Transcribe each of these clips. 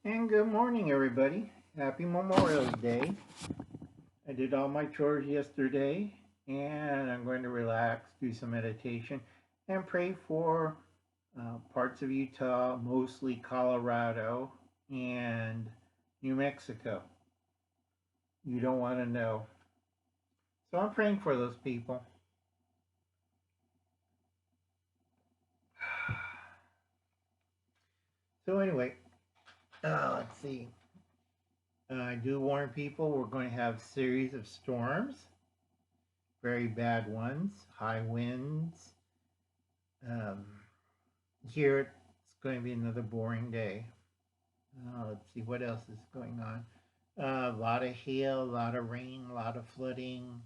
And good morning, everybody. Happy Memorial Day. I did all my chores yesterday, and I'm going to relax, do some meditation, and pray for parts of Utah, mostly Colorado and New Mexico. You don't want to know. So I'm praying for those people. So, anyway, let's see. I do warn people we're going to have a series of storms, very bad ones, high winds. Um, Here it's going to be another boring day. Let's see what else is going on. A lot of hail, a lot of rain, a lot of flooding,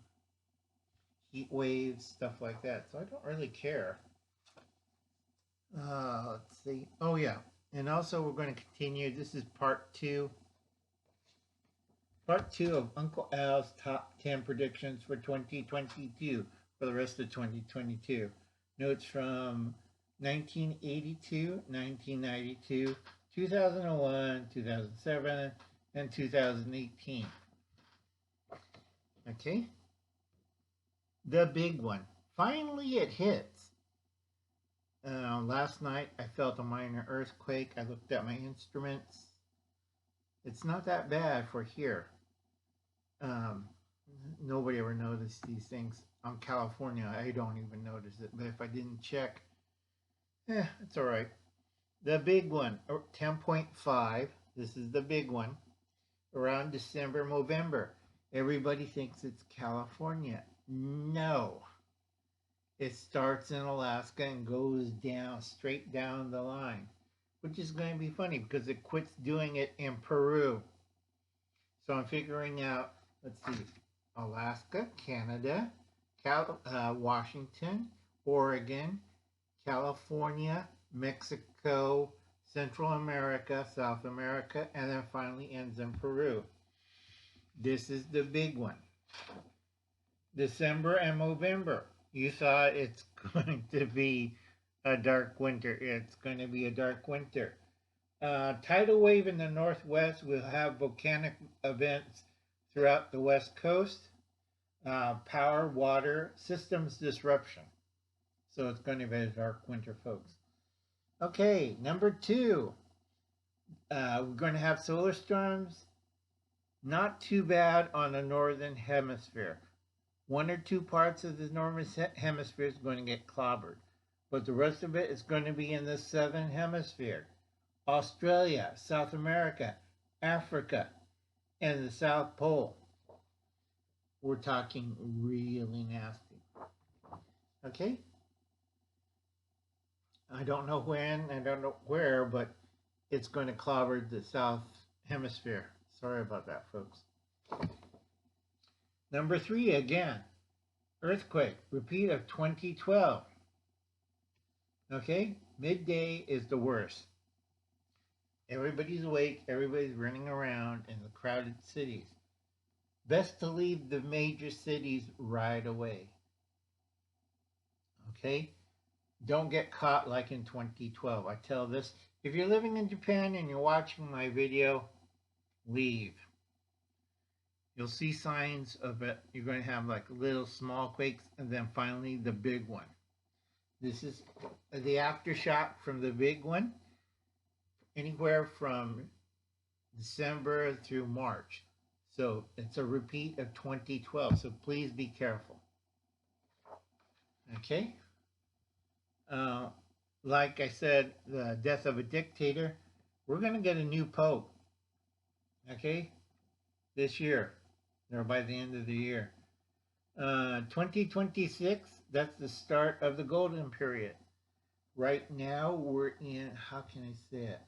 heat waves, stuff like that. So I don't really care. Let's see. Oh, yeah. And also, we're going to continue. This is part two. Part two of Uncle Al's top 10 predictions for 2022, for the rest of 2022. Notes from 1982, 1992, 2001, 2007, and 2018. Okay? The big one. Finally, it hits. Last night, I felt a minor earthquake. I looked at my instruments. It's not that bad for here. Nobody ever noticed these things. On California, I don't even notice it. But if I didn't check, it's all right. The big one, 10.5. This is the big one. Around December, November. Everybody thinks it's California. No. It starts in Alaska and goes down, straight down the line, which is going to be funny because it quits doing it in Peru. So I'm figuring out, let's see, Alaska, Canada, Washington, Oregon, California, Mexico, Central America, South America, and then finally ends in Peru. This is the big one. December and November. You thought it's going to be a dark winter. It's going to be a dark winter. Tidal wave in the northwest will have volcanic events throughout the west coast. Power, water, systems disruption. So it's going to be a dark winter, folks. Okay, number two. We're going to have solar storms. Not too bad on the northern hemisphere. One or two parts of the northern hemisphere is going to get clobbered, but the rest of it is going to be in the southern hemisphere. Australia, South America, Africa, and the South Pole. We're talking really nasty. Okay? I don't know when, I don't know where, but it's going to clobber the South Hemisphere. Sorry about that, folks. Number three, again, earthquake, repeat of 2012. Okay? Midday is the worst. Everybody's awake, everybody's running around in the crowded cities. Best to leave the major cities right away. Okay? Don't get caught like in 2012. I tell this, if you're living in Japan and you're watching my video, leave. You'll see signs of it. You're going to have like little small quakes and then finally the big one. This is the aftershock from the big one, anywhere from December through March. So it's a repeat of 2012. So please be careful. Okay? Like I said, the death of a dictator, we're going to get a new pope. Okay? This year, or by the end of the year. 2026, that's the start of the golden period. Right now, we're in, how can I say it?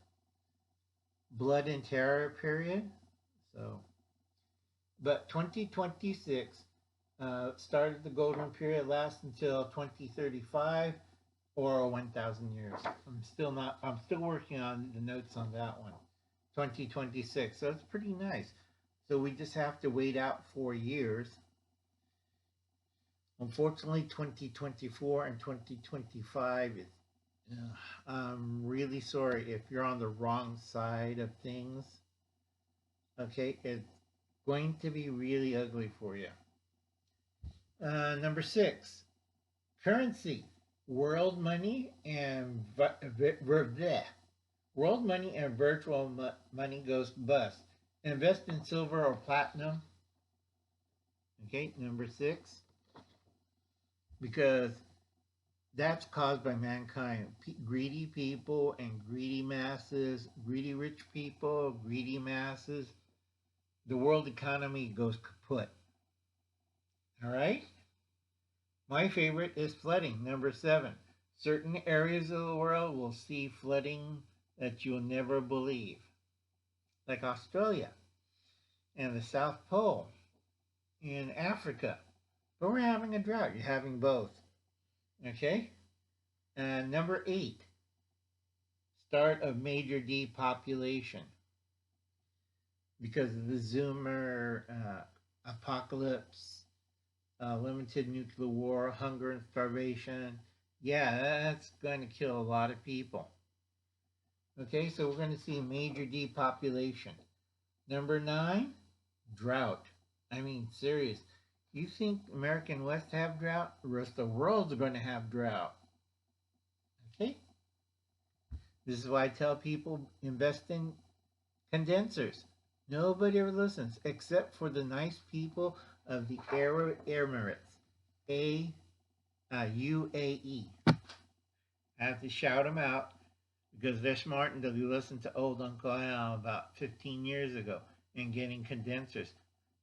Blood and terror period. So, but 2026 started the golden period, lasts until 2035 or 1,000 years. I'm still working on the notes on that one. 2026, so it's pretty nice. So we just have to wait out 4 years. Unfortunately, 2024 and 2025 is Yeah, I'm really sorry if you're on the wrong side of things. Okay, it's going to be really ugly for you. Number six, currency, world money and world money and virtual money goes bust. Invest in silver or platinum. Okay, number six, because that's caused by mankind. Greedy people and greedy masses, greedy rich people, greedy masses. The world economy goes kaput. All right? My favorite is flooding. Number seven. Certain areas of the world will see flooding that you'll never believe, like Australia and the South Pole in Africa. But we're having a drought. You're having both. Okay? And number eight, start of major depopulation because of the Zoomer apocalypse, limited nuclear war, hunger and starvation. Yeah, that's going to kill a lot of people. Okay, so we're going to see major depopulation. Number nine, drought. I mean, serious. You think American West have drought? The rest of the world's going to have drought. Okay? This is why I tell people invest in condensers. Nobody ever listens except for the nice people of the Arab Emirates, UAE. I have to shout them out because they're smart and they listened to old Uncle Al about 15 years ago and getting condensers.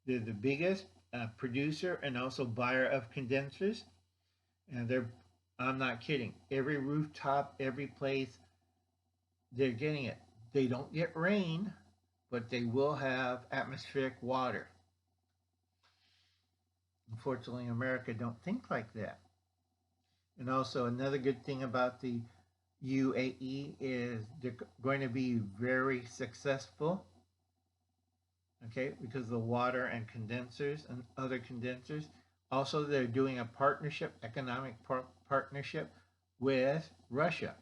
They're the biggest producer and also buyer of condensers, and I'm not kidding. Every rooftop, every place, they're getting it. They don't get rain, but they will have atmospheric water. Unfortunately, America don't think like that. And also another good thing about the UAE is they're going to be very successful. Okay, because of the water and condensers and other condensers. Also, they're doing a partnership, economic partnership with Russia.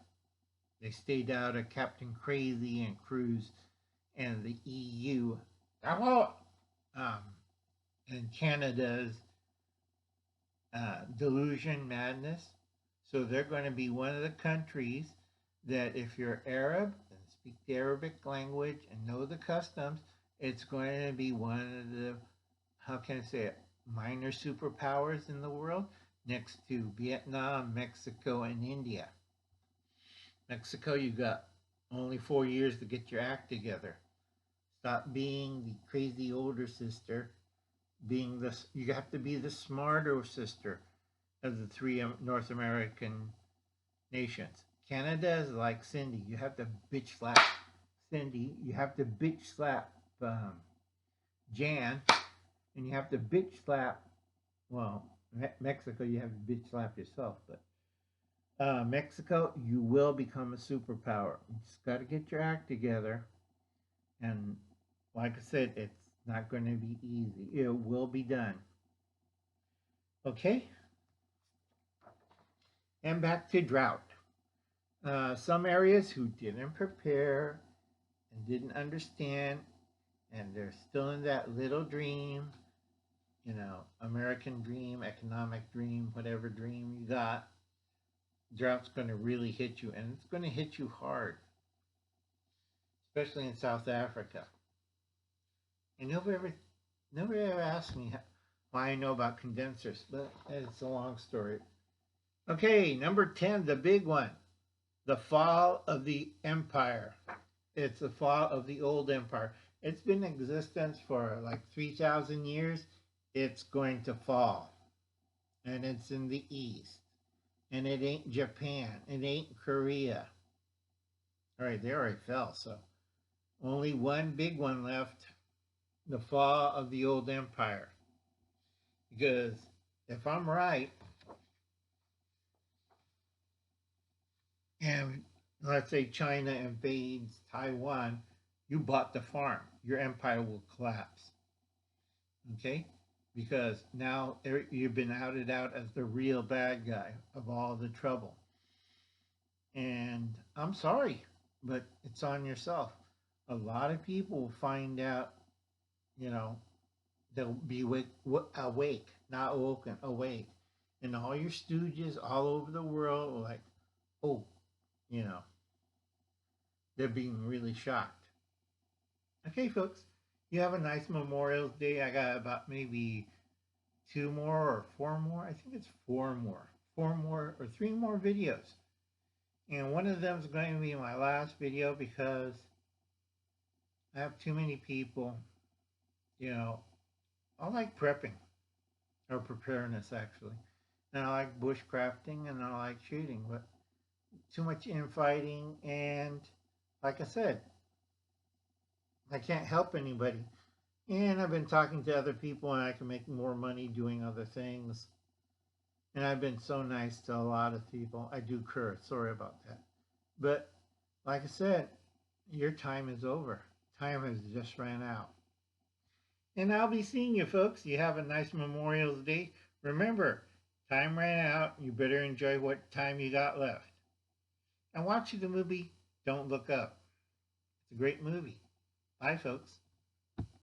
They stayed out of Captain Crazy and Cruz and the EU, and Canada's delusion madness. So they're going to be one of the countries that if you're Arab and speak the Arabic language and know the customs, it's going to be one of the, how can I say it, minor superpowers in the world next to Vietnam, Mexico, and India. Mexico, you got only 4 years to get your act together. Stop being the crazy older sister. You have to be the smarter sister of the three North American nations. Canada is like Cindy. You have to bitch slap Cindy. You have to bitch slap Jan, and you have to bitch slap. Well, Mexico, you have to bitch slap yourself, but Mexico, you will become a superpower. You just got to get your act together. And like I said, it's not going to be easy. It will be done. Okay? And back to drought. Some areas who didn't prepare and didn't understand, and they're still in that little dream, American dream, economic dream, whatever dream you got, drought's going to really hit you, and it's going to hit you hard, especially in South Africa. And nobody ever asked me why I know about condensers, but it's a long story. Okay, number 10, the big one, the fall of the empire. It's the fall of the old empire. It's been in existence for like 3,000 years. It's going to fall. And it's in the east. And it ain't Japan. It ain't Korea. All right, they already fell. So only one big one left, the fall of the old empire. Because if I'm right, and let's say China invades Taiwan, you bought the farm. Your empire will collapse. Okay? Because now you've been outed out as the real bad guy of all the trouble. And I'm sorry, but it's on yourself. A lot of people will find out, you know, they'll be awake, not woken, awake. And all your stooges all over the world are like, oh, you know, they're being really shocked. Okay, folks, you have a nice Memorial Day. I got about maybe two more or four more. I think it's four more or three more videos. And one of them is going to be my last video because I have too many people. You know, I like prepping or preparedness actually. And I like bushcrafting and I like shooting, but too much infighting. And like I said, I can't help anybody. And I've been talking to other people and I can make more money doing other things. And I've been so nice to a lot of people. I do curse. Sorry about that. But like I said, your time is over. Time has just ran out. And I'll be seeing you, folks. You have a nice Memorial Day. Remember, time ran out. You better enjoy what time you got left. And watch the movie Don't Look Up. It's a great movie. Bye, folks.